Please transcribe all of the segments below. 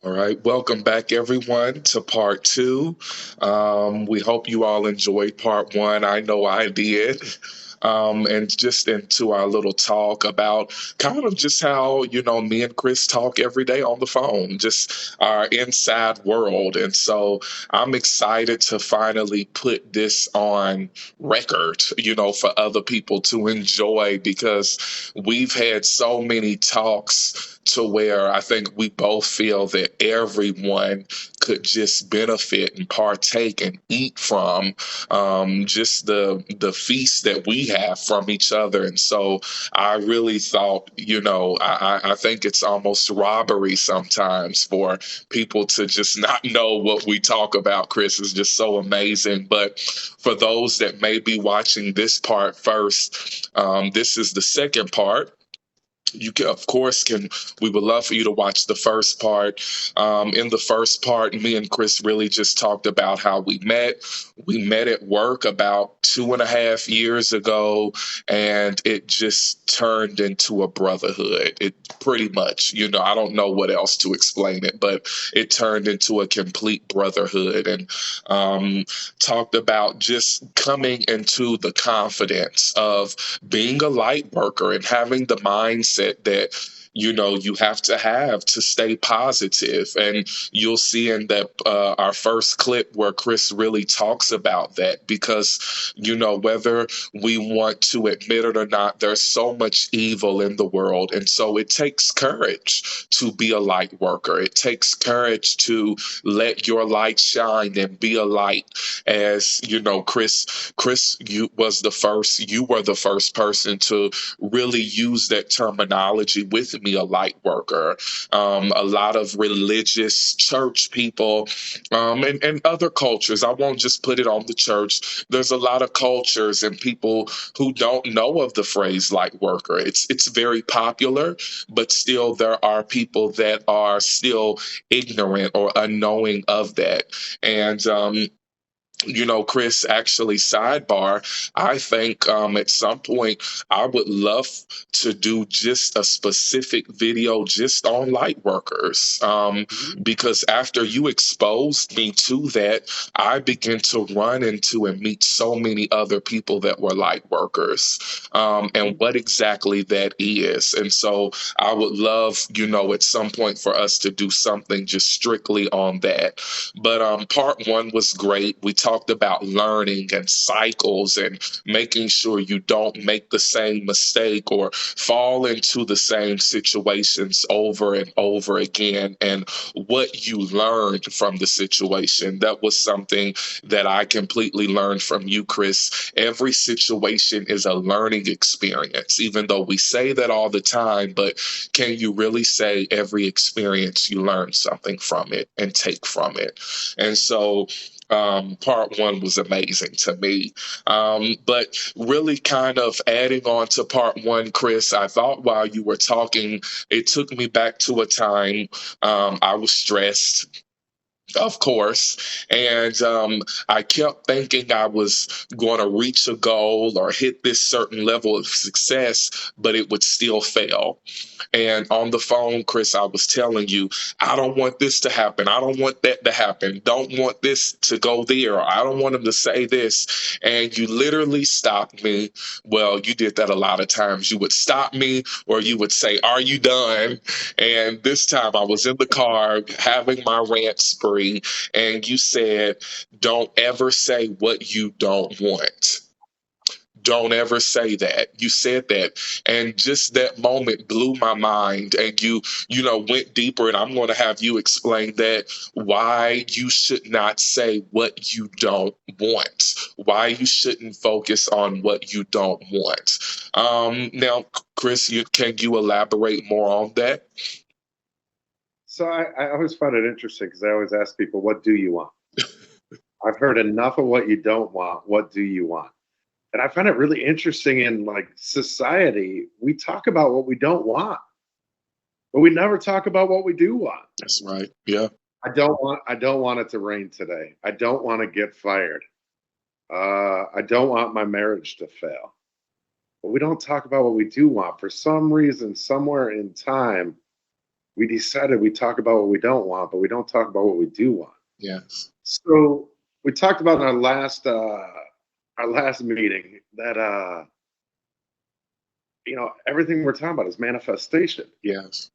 All right, welcome back, everyone, to part two. We hope you all enjoyed part one. I know I did. And just into our little talk about kind of just how, me and Chris talk every day on the phone, just our inside world. And so I'm excited to finally put this on record, for other people to enjoy because we've had so many talks to where I think we both feel that everyone could just benefit and partake and eat from just the feast that we have from each other. And so I really thought, I think it's almost robbery sometimes for people to just not know what we talk about. Chris is just so amazing. But for those that may be watching this part first, this is the second part. You can, of course, can we would love for you to watch the first part. In the first part, me and Chris really just talked about how we met at work about 2.5 years ago, and it just turned into a brotherhood. It pretty much, I don't know what else to explain it, but it turned into a complete brotherhood. And talked about just coming into the confidence of being a light worker and having the mindset that you have to stay positive. And you'll see in that our first clip where Chris really talks about that, because whether we want to admit it or not, there's so much evil in the world. And so it takes courage to be a light worker. It takes courage to let your light shine and be a light. As Chris, you were the first person to really use that terminology with me, a light worker. A lot of religious church people, and other cultures, I won't just put it on the church. There's a lot of cultures and people who don't know of the phrase light worker. It's very popular, but still there are people that are still ignorant or unknowing of that. And Chris, actually, sidebar, I think at some point I would love to do just a specific video just on light workers. Because after you exposed me to that, I began to run into and meet so many other people that were light workers, and what exactly that is. And so I would love, at some point for us to do something just strictly on that. But part one was great. We talked about learning and cycles and making sure you don't make the same mistake or fall into the same situations over and over again, and what you learned from the situation. That was something that I completely learned from you, Chris. Every situation is a learning experience, even though we say that all the time, but can you really say every experience you learn something from it and take from it? And so part one was amazing to me. But really, kind of adding on to part one, Chris, I thought while you were talking, it took me back to a time I was stressed, of course. And I kept thinking I was going to reach a goal or hit this certain level of success, but it would still fail. And on the phone, Chris, I was telling you, I don't want this to happen. I don't want that to happen. Don't want this to go there. I don't want him to say this. And you literally stopped me. Well, you did that a lot of times. You would stop me or you would say, "Are you done?" And this time I was in the car having my rant spree, and you said, "Don't ever say what you don't want. Don't ever say that." You said that. And just that moment blew my mind. And you went deeper. And I'm going to have you explain that, why you should not say what you don't want, why you shouldn't focus on what you don't want. Now, Chris, can you elaborate more on that? So I always find it interesting because I always ask people, what do you want? I've heard enough of what you don't want. What do you want? And I find it really interesting in like society, we talk about what we don't want, but we never talk about what we do want. That's right. Yeah. I don't want it to rain today. I don't want to get fired. I don't want my marriage to fail. But we don't talk about what we do want. For some reason, somewhere in time, we decided we talk about what we don't want, but we don't talk about what we do want. Yes. So we talked about in our last meeting that everything we're talking about is manifestation. Yes.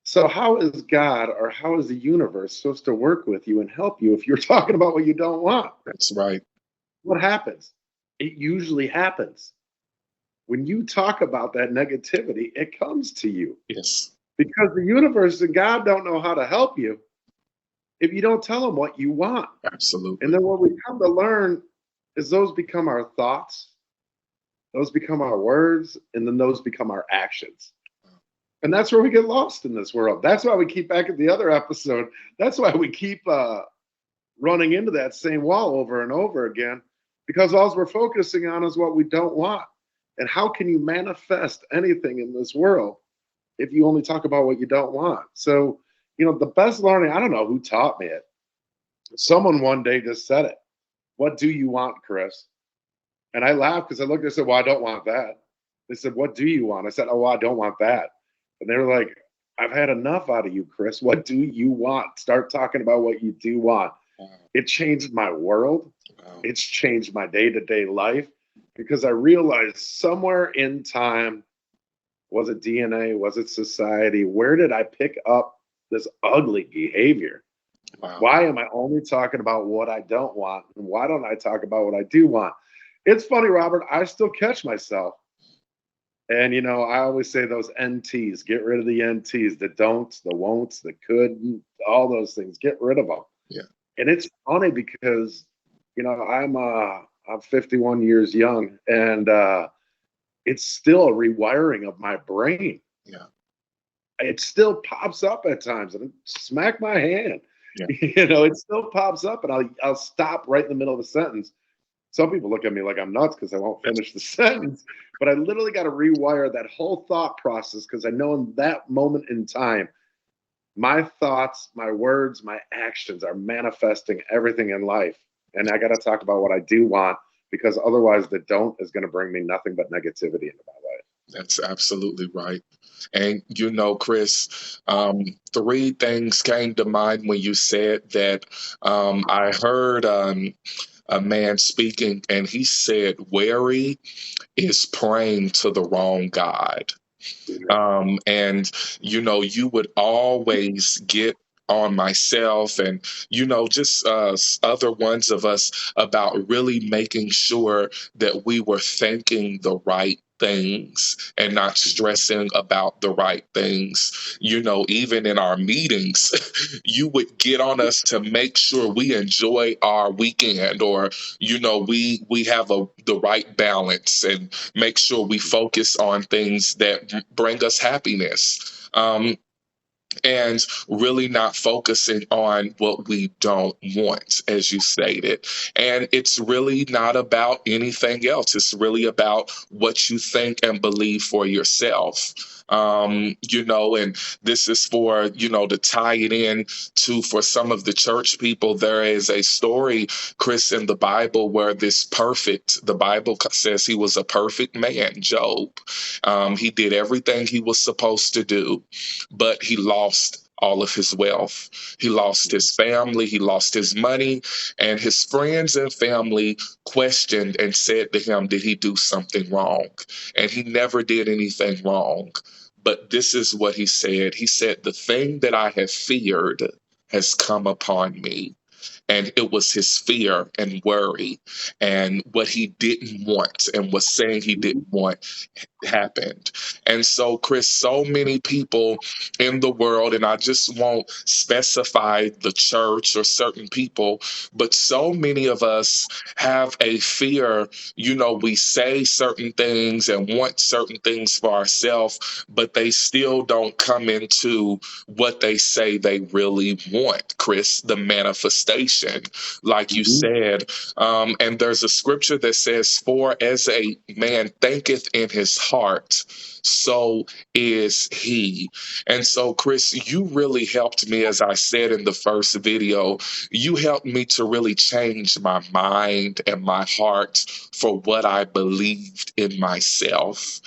So how is God or how is the universe supposed to work with you and help you if you're talking about what you don't want? That's right. What happens? It usually happens. When you talk about that negativity, it comes to you Yes. because the universe and God don't know how to help you if you don't tell them what you want. And Absolutely. then what we come to learn is those become our thoughts, those become our words, and then those become our actions. And that's where we get lost in this world. That's why we keep back at the other episode. That's why we keep running into that same wall over and over again, because all we're focusing on is what we don't want. And how can you manifest anything in this world if you only talk about what you don't want? So, the best learning, I don't know who taught me it. Someone one day just said it. What do you want, Chris? And I laughed because I looked and said, well, I don't want that. They said, what do you want? I said, oh, well, I don't want that. And they were like, I've had enough out of you, Chris. What do you want? Start talking about what you do want. Wow. It changed my world. Wow. It's changed my day-to-day life because I realized somewhere in time, was it DNA? Was it society? Where did I pick up this ugly behavior? Wow. Why am I only talking about what I don't want? And why don't I talk about what I do want? It's funny, Robert, I still catch myself. And, I always say those NTs, get rid of the NTs, the don'ts, the won'ts, the couldn't, all those things, get rid of them. Yeah. And it's funny because, I'm 51 years young and it's still a rewiring of my brain. Yeah. It still pops up at times and smack my hand. Yeah. It still pops up and I'll stop right in the middle of a sentence. Some people look at me like I'm nuts because I won't finish the sentence, but I literally got to rewire that whole thought process because I know in that moment in time, my thoughts, my words, my actions are manifesting everything in life. And I got to talk about what I do want because otherwise the don't is going to bring me nothing but negativity into my life. That's absolutely right. And Chris, three things came to mind when you said that. I heard a man speaking, and he said, "Wary is praying to the wrong God." And you would always get on myself and just other ones of us about really making sure that we were thinking the right things and not stressing about the right things. Even in our meetings, you would get on us to make sure we enjoy our weekend, or we have the right balance, and make sure we focus on things that bring us happiness. And really not focusing on what we don't want, as you stated. And it's really not about anything else. It's really about what you think and believe for yourself. And this is for, to tie it in to for some of the church people. There is a story, Chris, in the Bible where the Bible says he was a perfect man, Job. He did everything he was supposed to do, but he lost all of his wealth. He lost his family, he lost his money, and his friends and family questioned and said to him, did he do something wrong? And he never did anything wrong. But this is what he said. He said, the thing that I have feared has come upon me. And it was his fear and worry and what he didn't want and was saying he didn't want happened. And so, Chris, so many people in the world, and I just won't specify the church or certain people, but so many of us have a fear. We say certain things and want certain things for ourselves, but they still don't come into what they say they really want, Chris, the manifestation, like you said. And there's a scripture that says, for as a man thinketh in his heart, so is he. And so, Chris, you really helped me, as I said in the first video. You helped me to really change my mind and my heart for what I believed in myself.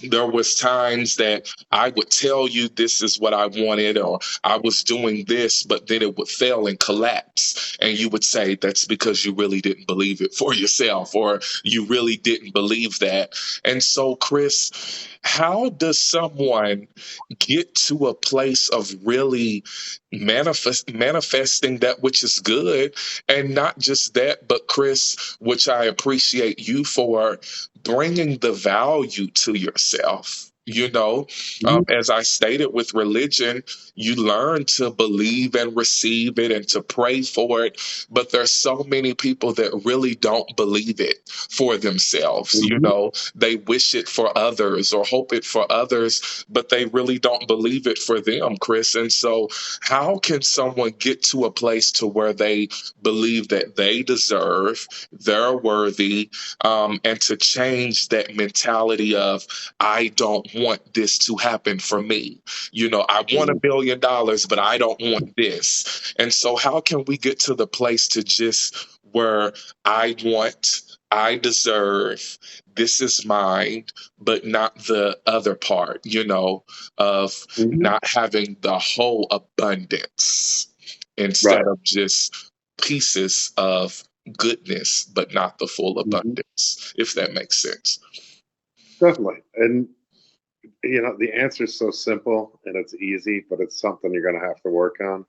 There was times that I would tell you this is what I wanted, or I was doing this, but then it would fail and collapse, and you would say that's because you really didn't believe it for yourself, or you really didn't believe that. And so, Chris, how does someone get to a place of really manifesting that which is good? And not just that, but Chris, which I appreciate you for, bringing the value to yourself. Mhm. As I stated, with religion, you learn to believe and receive it and to pray for it. But there's so many people that really don't believe it for themselves. Mhm. They wish it for others or hope it for others, but they really don't believe it for them, Chris. And so, how can someone get to a place to where they believe that they deserve, they're worthy, and to change that mentality of, I don't want this to happen for me. I want $1 billion, but I don't want this. And so, how can we get to the place to just where I want, I deserve, this is mine, but not the other part, of Mhm. not having the whole abundance instead Right. of just pieces of goodness, but not the full Mhm. abundance, if that makes sense. Definitely. And the answer is so simple and it's easy, but it's something you're going to have to work on.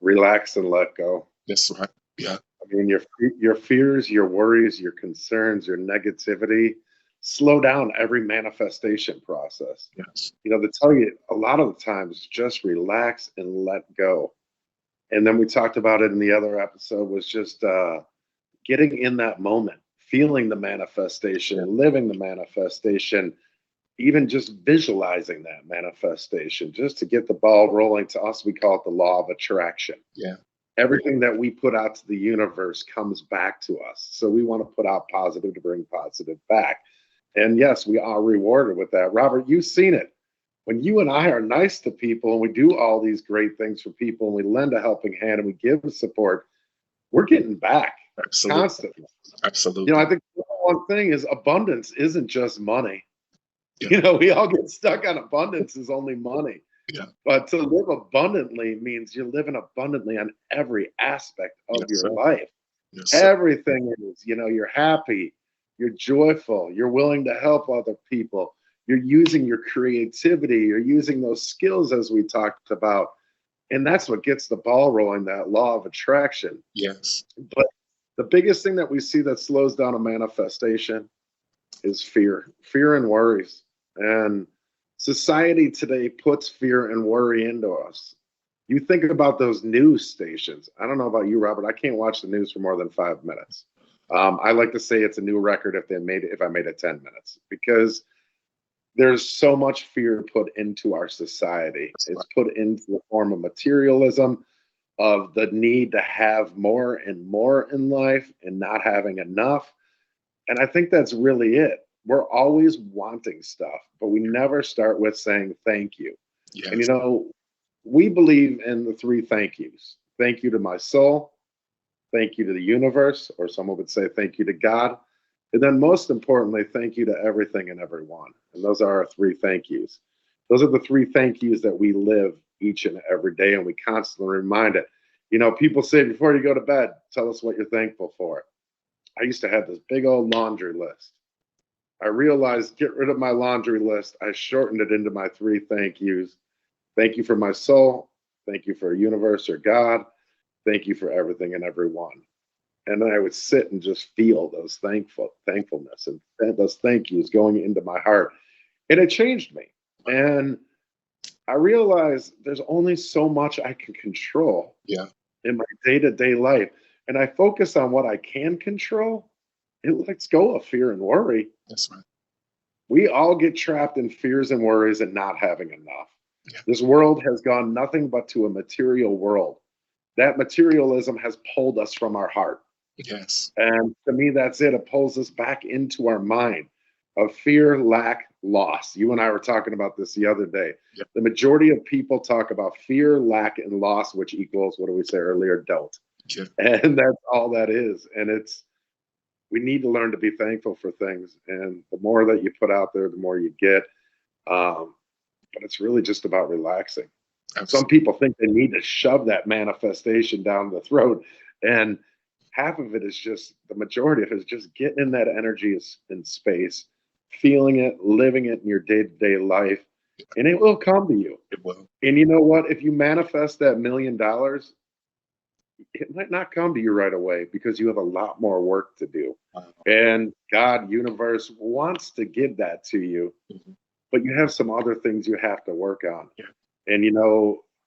Relax and let go. That's right. Yeah. I mean, your fears, your worries, your concerns, your negativity slow down every manifestation process. Yes. They tell you a lot of the times just relax and let go. And then we talked about it in the other episode was just getting in that moment, feeling the Yeah. manifestation, living the manifestation, even just visualizing that manifestation, just to get the ball rolling. To us, we call it the law of attraction. Yeah. Everything that we put out to the universe comes back to us. So we want to put out positive to bring positive back. And yes, we are rewarded with that. Robert, you've seen it. When you and I are nice to people and we do all these great things for people and we lend a helping hand and we give support, we're getting back Absolutely. constantly. I Absolutely. think the one thing is abundance isn't just money. Yeah. We all get stuck on abundance is only money. Yeah. But to live abundantly means you're living abundantly on every aspect of Yes, your sir. life. Yes, sir. Everything is, you're happy, you're joyful, you're willing to help other people, you're using your creativity, you're using those skills as we talked about. And that's what gets the ball rolling, that law of attraction. Yes. But the biggest thing that we see that slows down a manifestation is fear and worries. And society today puts fear and worry into us. You think about those news stations. I don't know about you, Robert. I can't watch the news for more than 5 minutes. I like to say it's a new record if I made it 10 minutes because there's so much fear put into our society. That's It's right. put into the form of materialism, of the need to have more and more in life and not having enough. And I think that's really it. We're always wanting stuff, but we never start with saying thank you. And Yes. we believe in the three thank yous. Thank you to my soul, thank you to the universe, or someone would say thank you to God. And then most importantly, thank you to everything and everyone. And those are our three thank yous. Those are the three thank yous that we live each and every day, and we constantly remind it. People say before you go to bed, tell us what you're thankful for. I used to have this big old laundry list. I realized get rid of my laundry list. I shortened it into my three thank yous. Thank you for my soul. Thank you for universe or God. Thank you for everything and everyone. And then I would sit and just feel those thankfulness and those thank yous going into my heart. And it changed me. And I realized there's only so much I can control Yeah. in my day-to-day life. And I focus on what I can control. It lets go of fear and worry. That's right. We all get trapped in fears and worries and not having enough. Yeah. This world has gone nothing but to a material world. That materialism has pulled us from our heart. Yes. And to me, that's it. It pulls us back into our mind of fear, lack, loss. You and I were talking about this the other day. Yeah. The majority of people talk about fear, lack, and loss, which equals, what did we say earlier? Don't. Yeah. And that's all that is. And we need to learn to be thankful for things. And the more that you put out there, the more you get. But it's really just about relaxing. Some Absolutely. people think they need to shove that manifestation down the throat, and half of it is just the majority of it is just getting in that energy in space, feeling it, living it in your day to day life, and it will come to you. It will. And you know what? If you manifest that $1 million, it might not come to you right away because you have a lot more work to do. Wow. And God, universe wants to give that to you, Mhm. but you have some other things you have to work on. Yeah. And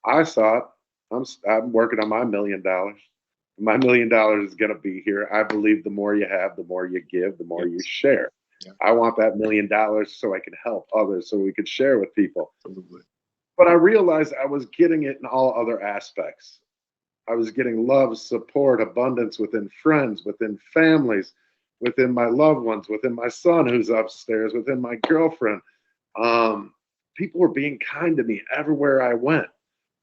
I saw it. I'm working on my $1 million. My $1 million is going to be here. I believe the more you have, the more you give, the more you Yes. share. Yeah. I want that $1 million so I can help others, so we could share with people. Absolutely. But I realized I was getting it in all other aspects. I was getting love, support, abundance within friends, within families, within my loved ones, within my son who's upstairs, within my girlfriend. Um, People were being kind to me everywhere I went.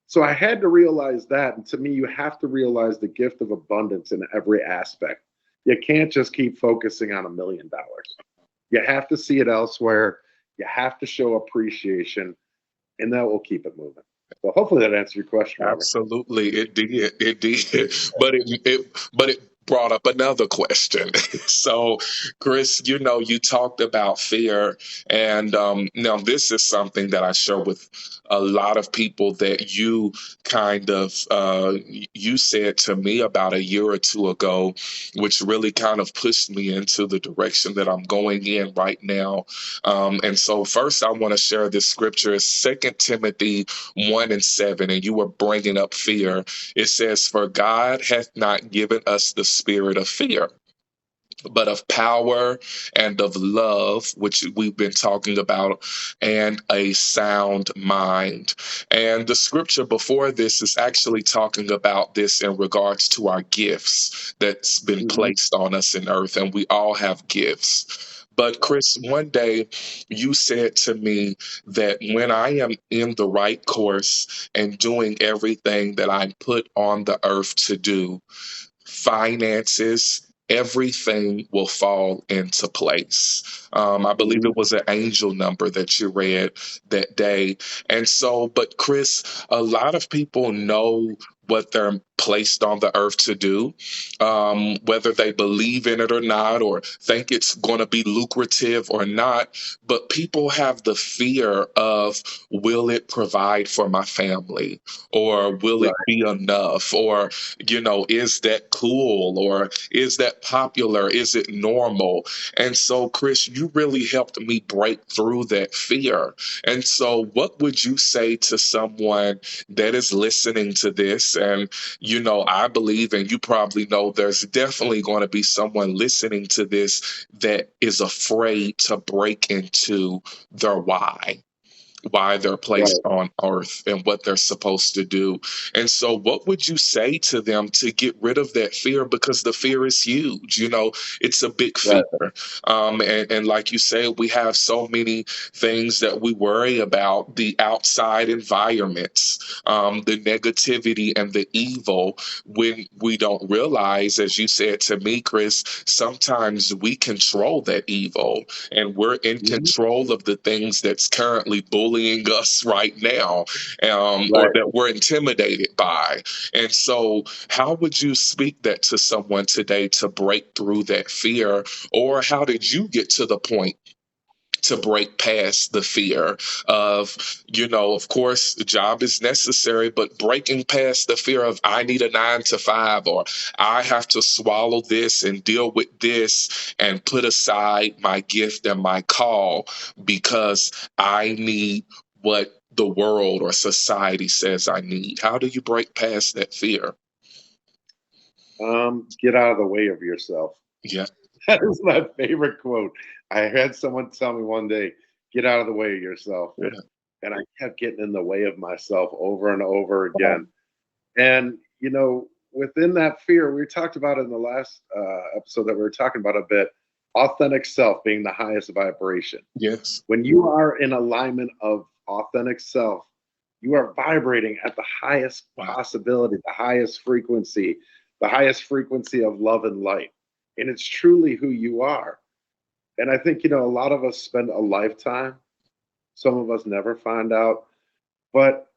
So I had to realize that. And to me, you have to realize the gift of abundance in every aspect. You can't just keep focusing on $1 million. You have to see it elsewhere. You have to show appreciation, and that will keep it moving. So hopefully that answers your question, Robert. Absolutely, it did. It did, but it brought up another question. So, Chris, you talked about fear, and now this is something that I share with a lot of people that you kind of you said to me about a year or two ago, which really kind of pushed me into the direction that I'm going in right now. And so, first, I want to share this scripture, Second Timothy 1:7, and you were bringing up fear. It says, "For God hath not given us the spirit of fear, but of power and of love," which we've been talking about, "and a sound mind." And the scripture before this is actually talking about this in regards to our gifts that's been Mhm. placed on us in earth, and we all have gifts. But Chris, one day you said to me that when I am in the right course and doing everything that I'm put on the earth to do, finances, everything will fall into place. I believe Mhm. it was an angel number that you read that day. And so, but Chris, a lot of people know what they're placed on the earth to do, whether they believe in it or not, or think it's going to be lucrative or not. But people have the fear of, will it provide for my family? Or will it Right. be enough? Or is that cool, or is that popular, is it normal? And so, Chris, you really helped me break through that fear. And so what would you say to someone that is listening to this? And I believe, and you probably know, there's definitely going to be someone listening to this that is afraid to break into their why they're placed Right. on earth and what they're supposed to do. And so, what would you say to them to get rid of that fear? Because the fear is huge. It's a big fear. Right. And like you said, we have so many things that we worry about, the outside environments, the negativity and the evil, when we don't realize, as you said to me, Chris, sometimes we control that evil and we're in Mhm. control of the things that's currently bullying us right now, or Right. that we're intimidated by. And so, how would you speak that to someone today to break through that fear? Or how did you get to the point to break past the fear of, of course, the job is necessary, but breaking past the fear of, I need a 9 to 5, or I have to swallow this and deal with this and put aside my gift and my call because I need what the world or society says I need? How do you break past that fear? Get out of the way of yourself. Yeah. That is my favorite quote. I had someone tell me one day, get out of the way of yourself. Yeah. And I kept getting in the way of myself over and over Wow. again. And, within that fear, we talked about it in the last episode that we were talking about a bit, authentic self being the highest vibration. Yes. When you are in alignment of authentic self, you are vibrating at the highest Wow. possibility, the highest frequency of love and light. And it's truly who you are. And I think, a lot of us spend a lifetime Some of us never find out, but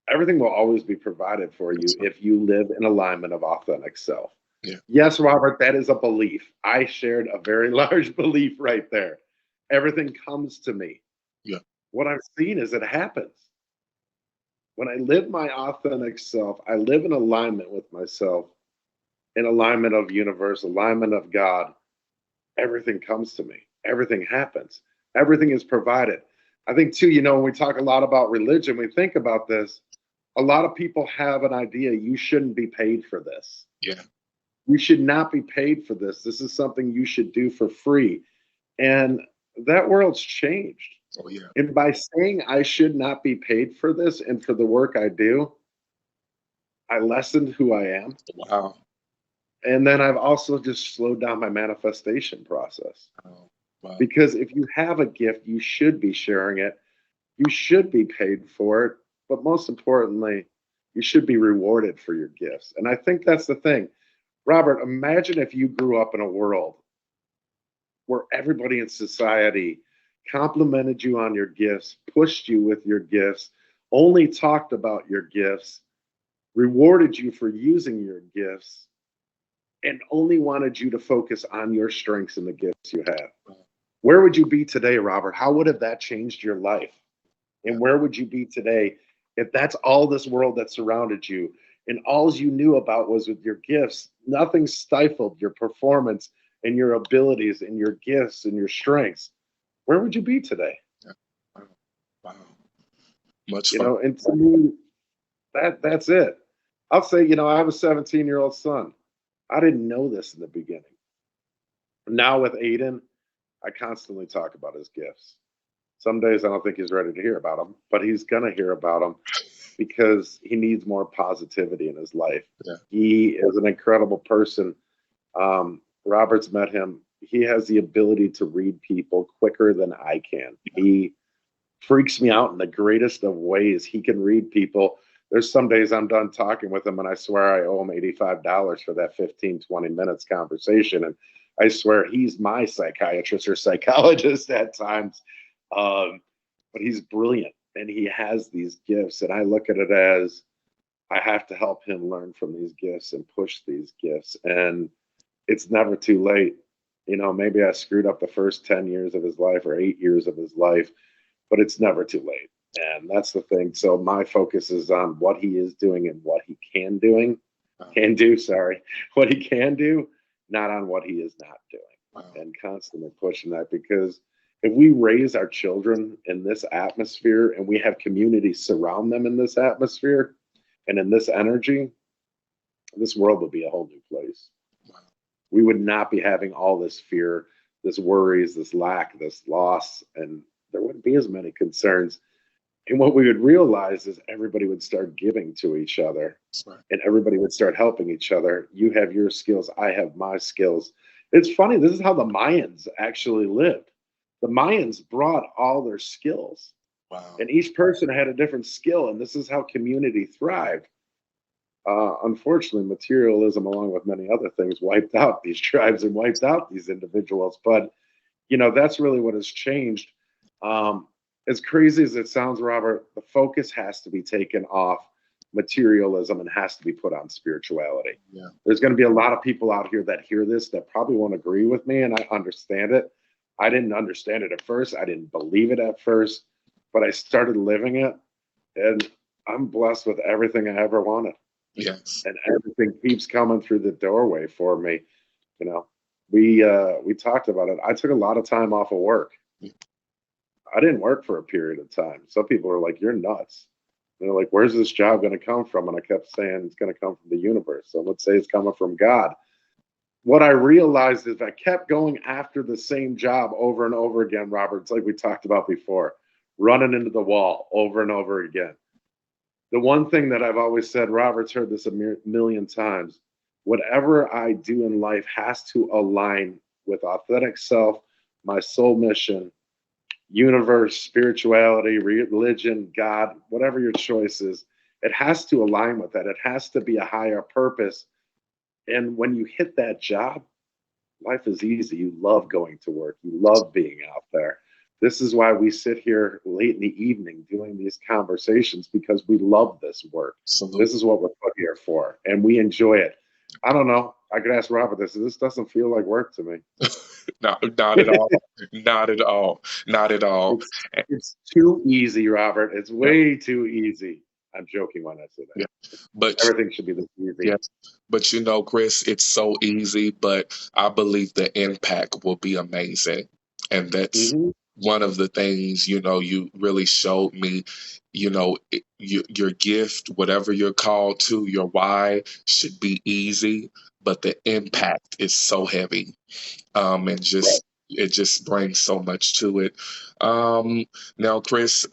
everything will always be provided for you That's right. if you live in alignment of authentic self. Yeah. Yes, Robert, that is a belief. I shared a very large belief right there. Everything comes to me. Yeah. What I've seen is it happens. When I live my authentic self, I live in alignment with myself, in alignment of universe, alignment of God. Everything comes to me. Everything happens. Everything is provided. I think too, when we talk a lot about religion, we think about this. A lot of people have an idea you shouldn't be paid for this. Yeah. You should not be paid for this. This is something you should do for free. And that world's changed. Oh yeah. And by saying I should not be paid for this and for the work I do, I lessened who I am. Wow. And then I've also just slowed down my manifestation process. Wow. Wow. Because if you have a gift, you should be sharing it. You should be paid for it. But most importantly, you should be rewarded for your gifts. And I think that's the thing. Robert, imagine if you grew up in a world where everybody in society complimented you on your gifts, pushed you with your gifts, only talked about your gifts, rewarded you for using your gifts, and only wanted you to focus on your strengths and the gifts you have. Where would you be today, Robert? How would have that changed your life? Yeah. And where would you be today if that's all this world that surrounded you and all you knew about was with your gifts? Nothing stifled your performance and your abilities and your gifts and your strengths. Where would you be today? Yeah. Wow. Wow. Much fun. And to me, that's it. I'll say, I have a 17-year-old son. I didn't know this in the beginning. Now with Aiden, I constantly talk about his gifts. Some days I don't think he's ready to hear about them, but he's gonna hear about them because he needs more positivity in his life. Yeah. He is an incredible person. Robert's met him. He has the ability to read people quicker than I can. He freaks me out in the greatest of ways. He can read people. There's some days I'm done talking with him and I swear I owe him $85 for that 15, 20 minutes conversation. And I swear he's my psychiatrist or psychologist at times. Um, but he's brilliant and he has these gifts. And I look at it as I have to help him learn from these gifts and push these gifts. And it's never too late. Maybe I screwed up the first 10 years of his life or 8 years of his life, but it's never too late. And that's the thing. So my focus is on what he is doing and what he can do, sorry, what he can do, not on what he is not doing. Wow. And constantly pushing that because if we raise our children in this atmosphere and we have communities surround them in this atmosphere and in this energy, this world would be a whole new place. Wow. We would not be having all this fear, this worries, this lack, this loss, and there wouldn't be as many concerns. And what we would realize is everybody would start giving to each other That's right. and everybody would start helping each other. You have your skills, I have my skills. It's funny, this is how the Mayans actually lived. The Mayans brought all their skills, Wow. and each person had a different skill, and this is how community thrived. Unfortunately, materialism, along with many other things, wiped out these tribes and wiped out these individuals. But that's really what has changed. As crazy as it sounds, Robert, the focus has to be taken off materialism and has to be put on spirituality. Yeah. There's going to be a lot of people out here that hear this that probably won't agree with me, and I understand it. I didn't understand it at first. I didn't believe it at first, but I started living it, and I'm blessed with everything I ever wanted. Yes. And everything keeps coming through the doorway for me. You know, we talked about it. I took a lot of time off of work. I didn't work for a period of time. Some people are like, "You're nuts." And they're like, "Where's this job going to come from?" And I kept saying, "It's going to come from the universe." So let's say it's coming from God. What I realized is I kept going after the same job over and over again, Robert. It's like we talked about before, running into the wall over and over again. The one thing that I've always said, Robert's heard this a million times, whatever I do in life has to align with authentic self, my soul mission, universe, spirituality, religion, God, whatever your choice is. It has to align with that. It has to be a higher purpose. And when you hit that job, life is easy. You love going to work. You love being out there. This is why we sit here late in the evening doing these conversations, because we love this work. This Absolutely. is what we're put here for, and we enjoy it. I don't know. I could ask Robert this. This doesn't feel like work to me. Not at all. Not at all. Not at all. it's Eh, it's too easy, Robert. It's Yeah, way too easy. I'm joking when I say yeah. that. But Everything should be this easy. yes, but Chris, it's so easy, but I believe the impact will be amazing. And that's Hmm. one of the things, you really showed me, your gift, whatever you're called to, your why should be easy, but the impact is so heavy. And Right. just it just brings so much to it. Now, Chris,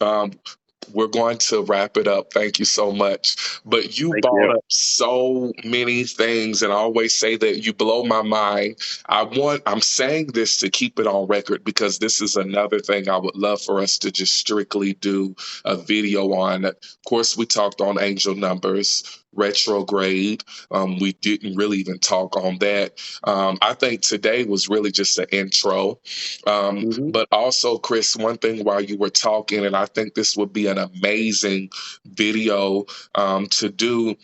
we're going to wrap it up. Thank you so much. But you Thank brought you. up so many things, and I always say that you blow my mind. I'm saying this to keep it on record because this is another thing I would love for us to just strictly do a video on. Of course, we talked on angel numbers, retrograde. We didn't really even talk on that. I think today was really just an intro. Hmm. But also, Chris, one thing while you were talking, and I think this would be an amazing video to do,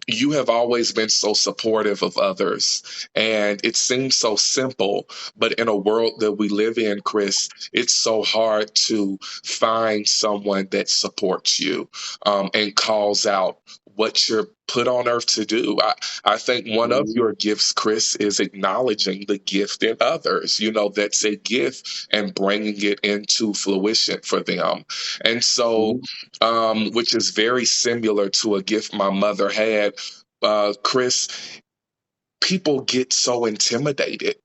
you have always been so supportive of others. And it seems so simple, but in a world that we live in, Chris, it's so hard to find someone that supports you and calls out what you're put on earth to do. I think one of Hmm. your gifts, Chris, is acknowledging the gift in others. That's a gift and bringing it into fruition for them. And so, Hmm. which is very similar to a gift my mother had. Chris, people get so intimidated,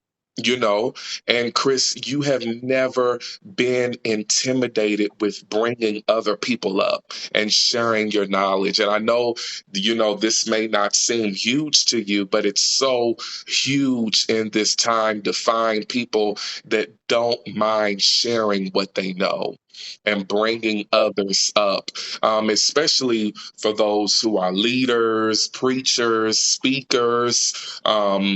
you know. And Chris, you have never been intimidated with bringing other people up and sharing your knowledge. And I know, this may not seem huge to you, but it's so huge in this time to find people that don't mind sharing what they know and bringing others up, especially for those who are leaders, preachers, speakers,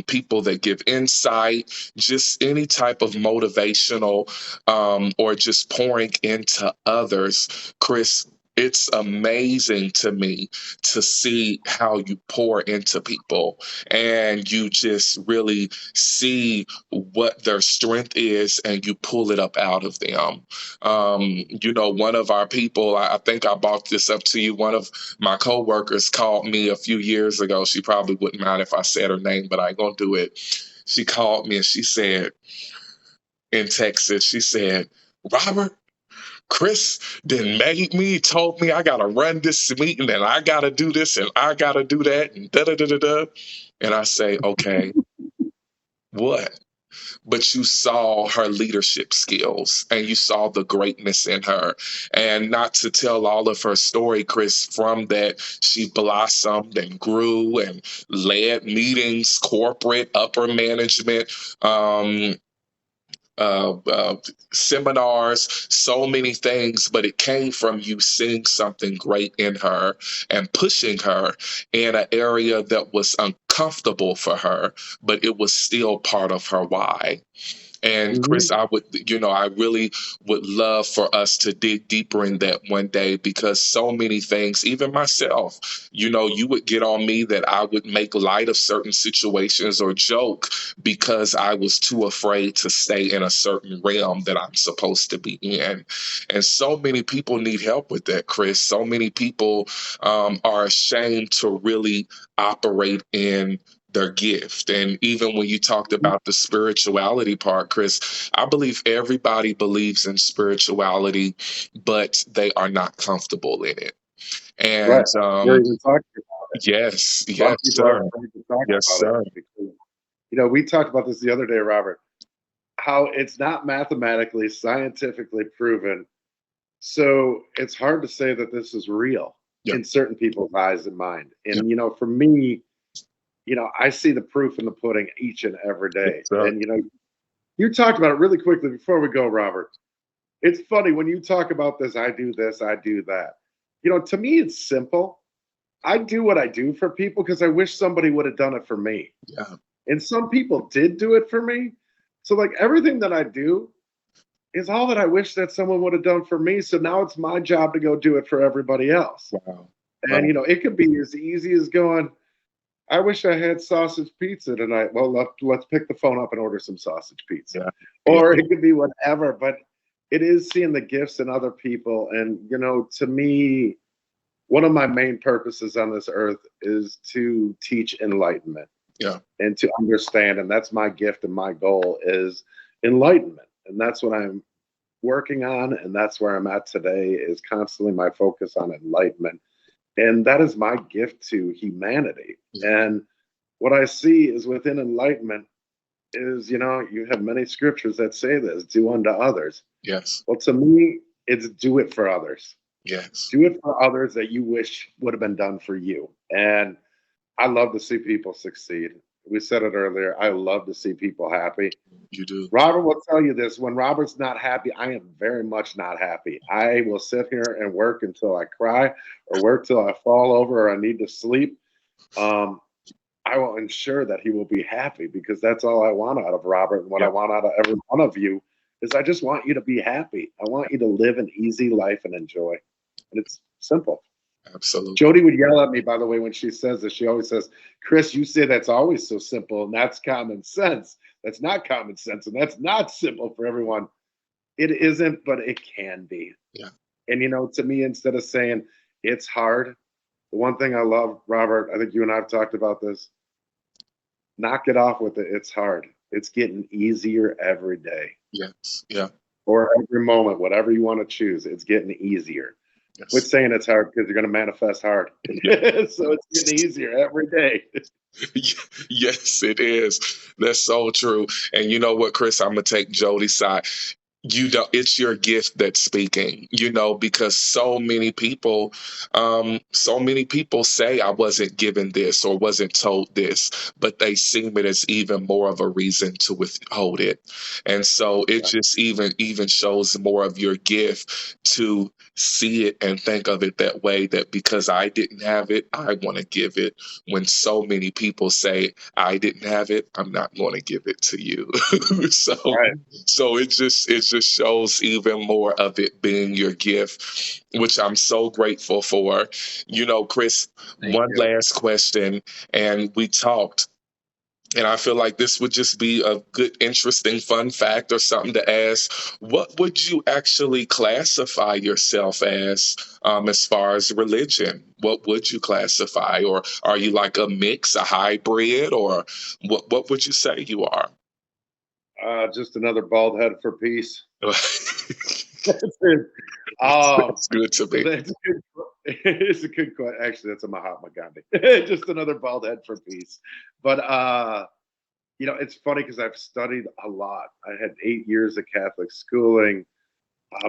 people that give insight, just any type of motivational or just pouring into others. Chris, it's amazing to me to see how you pour into people and you just really see what their strength is and you pull it up out of them. One of our people, I think I brought this up to you, one of my coworkers called me a few years ago. She probably wouldn't mind if I said her name, but I ain't gonna do it. She called me and she said, in Texas, she said, Robert, Chris then made me, told me I gotta run this meeting and I gotta do this and I gotta do that and da da da da da. And I say, okay, what? But you saw her leadership skills and you saw the greatness in her. And not to tell all of her story, Chris, from that, she blossomed and grew and led meetings, corporate, upper management. Seminars, so many things, but it came from you seeing something great in her and pushing her in an area that was uncomfortable for her, but it was still part of her why. And Hmm. Chris, I really would love for us to dig deeper in that one day because so many things, even myself, you would get on me that I would make light of certain situations or joke because I was too afraid to stay in a certain realm that I'm supposed to be in. And so many people need help with that, Chris. So many people are ashamed to really operate in their gift. And even when you talked about the spirituality part, Chris, I believe everybody believes in spirituality, but they are not comfortable in it. And Right. You're even talking about it. yes, A lot yes, of people are sir. afraid to talk Yes, about it sir. because, we talked about this the other day, Robert, how it's not mathematically, scientifically proven. So it's hard to say that this is real Yeah, in certain people's eyes and mind. yeah, And, for me, I see the proof in the pudding each and every yes, day. sir. And, you talked about it really quickly before we go, Robert. It's funny when you talk about this, I do that. To me, it's simple. I do what I do for people because I wish somebody would have done it for me. Yeah, And some people did do it for me. So, like everything that I do, is all that I wish that someone would have done for me. So now it's my job to go do it for everybody else. Wow. And, Wow. it could be as easy as going, I wish I had sausage pizza tonight. Well, let's pick the phone up and order some sausage pizza. Yeah. Yeah. Or it could be whatever. But it is seeing the gifts in other people. And, to me, one of my main purposes on this earth is to teach enlightenment Yeah. and to understand. And that's my gift and my goal is enlightenment. And that's what I'm working on. And that's where I'm at today is constantly my focus on enlightenment. And that is my gift to humanity. Yeah. And what I see is within enlightenment is, you have many scriptures that say this, do unto others. Yes. Well, to me, it's do it for others. Yes. Do it for others that you wish would have been done for you. And I love to see people succeed. We said it earlier. I love to see people happy. You do. Robert will tell you this. When Robert's not happy, I am very much not happy. I will sit here and work until I cry or work till I fall over or I need to sleep. Um, I will ensure that he will be happy because that's all I want out of Robert. And what I Yeah. want out of every one of you is I just want you to be happy. I want you to live an easy life and enjoy. And it's simple. Absolutely. Jody would yell at me, by the way, when she says this. She always says, Chris, you say that's always so simple, and that's common sense. That's not common sense, and that's not simple for everyone. It isn't, but it can be. Yeah. And, to me, instead of saying it's hard, the one thing I love, Robert, I think you and I have talked about this, knock it off with it. It's hard. It's getting easier every day Yes. Yeah. or every moment, whatever you want to choose. It's getting easier. Quit Yes. saying it's hard because you're going to manifest hard. Yeah. So it's getting easier every day. Yes, it is. That's so true. And you know what, Chris? I'm gonna take Jody's side. It's your gift that's speaking, because so many people say I wasn't given this or wasn't told this, but they seem it as even more of a reason to withhold it. And so it just even shows more of your gift to see it and think of it that way, that because I didn't have it, I want to give it, when so many people say I didn't have it, I'm not going to give it to you. so Right. so it just shows even more of it being your gift, which I'm so grateful for. Chris, Thank one you. last question, and we talked. And I feel like this would just be a good, interesting, fun fact or something to ask. What would you actually classify yourself as far as religion? What would you classify? Or are you like a mix, a hybrid, or what would you say you are? Just another bald head for peace. That's That's it. Um, good to me. that's a good. It's a good question. Actually, that's a Mahatma Gandhi. Just another bald head for peace. But it's funny because I've studied a lot. I had 8 years of Catholic schooling.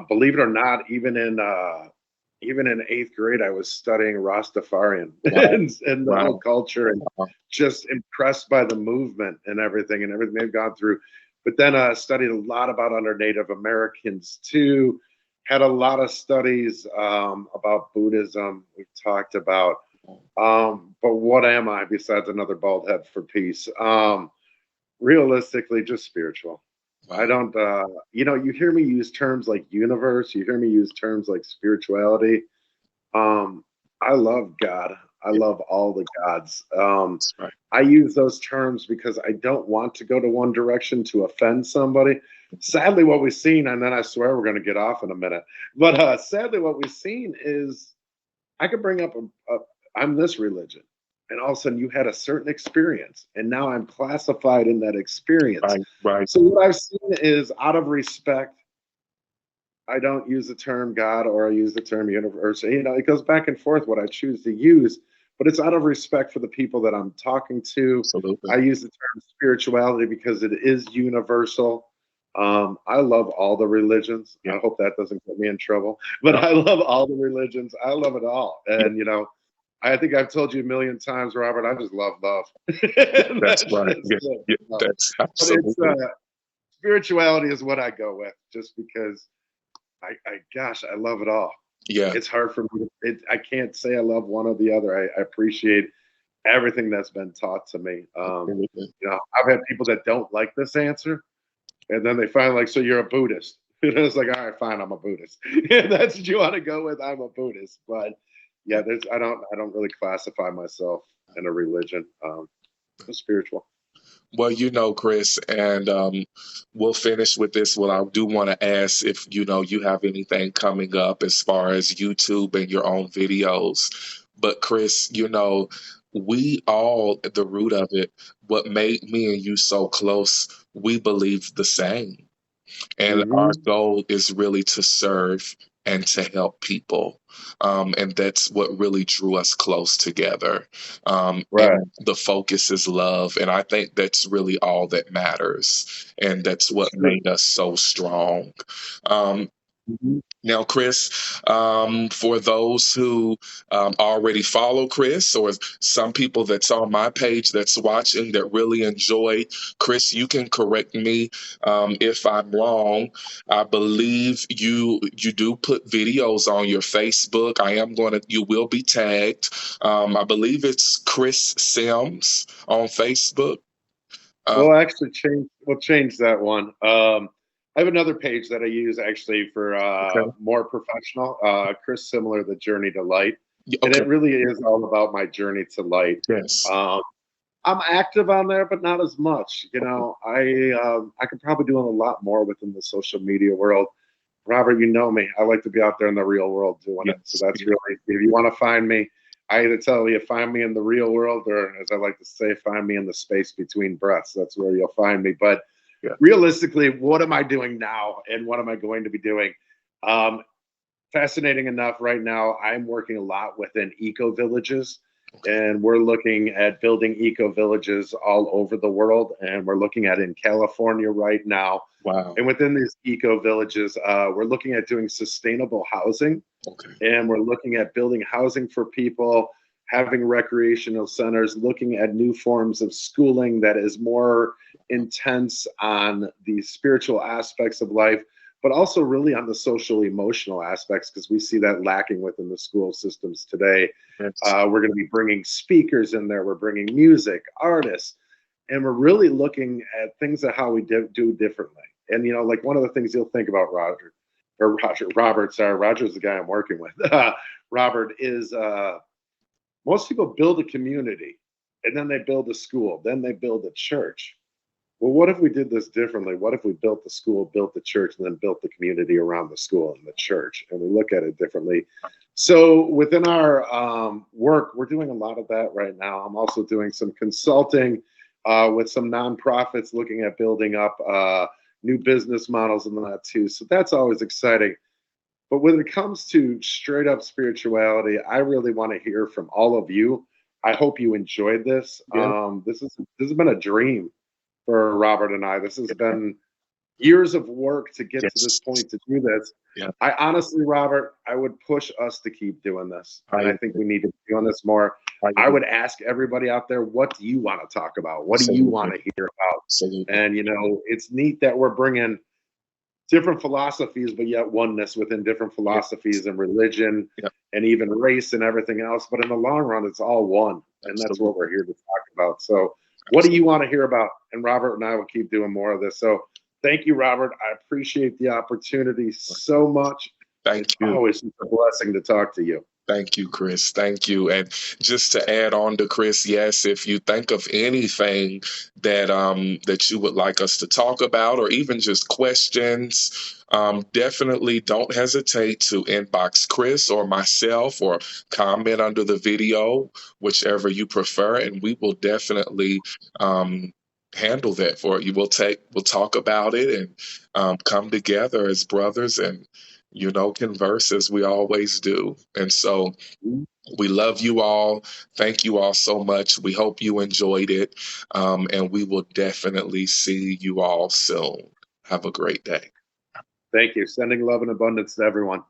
Believe it or not, even in eighth grade, I was studying Rastafarian Wow. and the whole Wow. culture, and Wow. just impressed by the movement and everything they've gone through. But then I studied a lot about under Native Americans too. Had a lot of studies about Buddhism. We've talked about, but what am I besides another bald head for peace? Realistically, just spiritual. I Wow. don't, you hear me use terms like universe, you hear me use terms like spirituality. Um, I love God. I Yeah, love all the gods. that's right. I use those terms because I don't want to go to one direction to offend somebody. Sadly, what we've seen, and then I swear we're going to get off in a minute, but sadly, what we've seen is I could bring up I'm this religion, and all of a sudden you had a certain experience, and now I'm classified in that experience. Right. Right. So what I've seen is out of respect, I don't use the term God or I use the term universe. It goes back and forth what I choose to use, but it's out of respect for the people that I'm talking to. Absolutely. I use the term spirituality because it is universal. I love all the religions. Yeah. I hope that doesn't get me in trouble, but No, I love all the religions. I love it all. yeah, And, I think I've told you a million times, Robert, I just love love. that's That's right. just Yeah. it. Yeah. That's But it's absolutely. spirituality is what I go with just because gosh, I love it all. Yeah. It's hard for me. I can't say I love one or the other. I appreciate everything that's been taught to me. Absolutely. I've had people that don't like this answer, and then they finally like, so you're a Buddhist. And I was like, all right, fine, I'm a Buddhist. Yeah, that's what you want to go with. I'm a Buddhist, but yeah, I don't really classify myself in a religion. I'm spiritual. Well, Chris, and we'll finish with this. Well, I do want to ask if you have anything coming up as far as YouTube and your own videos. But Chris, we all at the root of it, what made me and you so close, we believe the same. And our Hmm. goal is really to serve and to help people. And that's what really drew us close together. Right. And the focus is love. And I think that's really all that matters. And that's It's what true. made us so strong. Um, Mhm. Now, Chris, for those who already follow Chris, or some people that's on my page that's watching that really enjoyed Chris, you can correct me if I'm wrong. I believe you do put videos on your Facebook. You will be tagged. I believe it's Chris Sims on Facebook. Um, We'll change that one. I have another page that I use actually for okay. more professional. Chris Simler, The Journey to Light, and Okay. it really is all about my journey to light. Yes. Um, I'm active on there, but not as much. Okay. I could probably do a lot more within the social media world. Robert, you know me. I like to be out there in the real world doing it. So Yes. that's really, if you want to find me, I either tell you find me in the real world, or as I like to say, find me in the space between breaths. That's where you'll find me. But Yeah. realistically, what am I doing now, and what am I going to be doing? Um, Fascinating enough, right now I'm working a lot within eco villages, and we're looking at building eco villages all over the world, and we're looking at in California right now. Wow. And within these eco villages, we're looking at doing sustainable housing, Okay. and we're looking at building housing for people, having recreational centers, looking at new forms of schooling that is more intense on the spiritual aspects of life, but also really on the social emotional aspects, because we see that lacking within the school systems today. Yes. We're going to be bringing speakers in there, we're bringing music, artists, and we're really looking at things of how we do differently. And like one of the things you'll think about Robert, sorry, Roger's the guy I'm working with. Robert is most people build a community, and then they build a school, then they build a church. Well, what if we did this differently? What if we built the school, built the church, and then built the community around the school and the church, and we look at it differently? So within our work, we're doing a lot of that right now. I'm also doing some consulting with some nonprofits, looking at building up new business models and that too. So that's always exciting. But when it comes to straight up spirituality, I really want to hear from all of you. I hope you enjoyed this. Yeah. This has been a dream for Robert and I. This has been years of work to get to this Yes. point to do this. Yeah. I honestly, Robert, I would push us to keep doing this. And I I think we need to be doing this more. I I agree. would ask everybody out there, what do you want to talk about? What do you want Absolutely. to hear about? Absolutely. And, it's neat that we're bringing different philosophies, but yet oneness within different Yeah. philosophies and religion Yeah. and even race and everything else. But in the long run, it's all one. And that's what we're Absolutely. here to talk about. So, what do you Absolutely. want to hear about? And Robert and I will keep doing more of this. So, thank you, Robert. I appreciate the opportunity so much. It's Thank you. always a blessing to talk to you. Thank you, Chris. Thank you. And just to add on to Chris, yes, if you think of anything that you would like us to talk about, or even just questions, definitely don't hesitate to inbox Chris or myself, or comment under the video, whichever you prefer, and we will definitely handle that for you. We'll talk about it, and come together as brothers, and converse as we always do. And so we love you all. Thank you all so much. We hope you enjoyed it. And we will definitely see you all soon. Have a great day. Thank you. Sending love and abundance to everyone.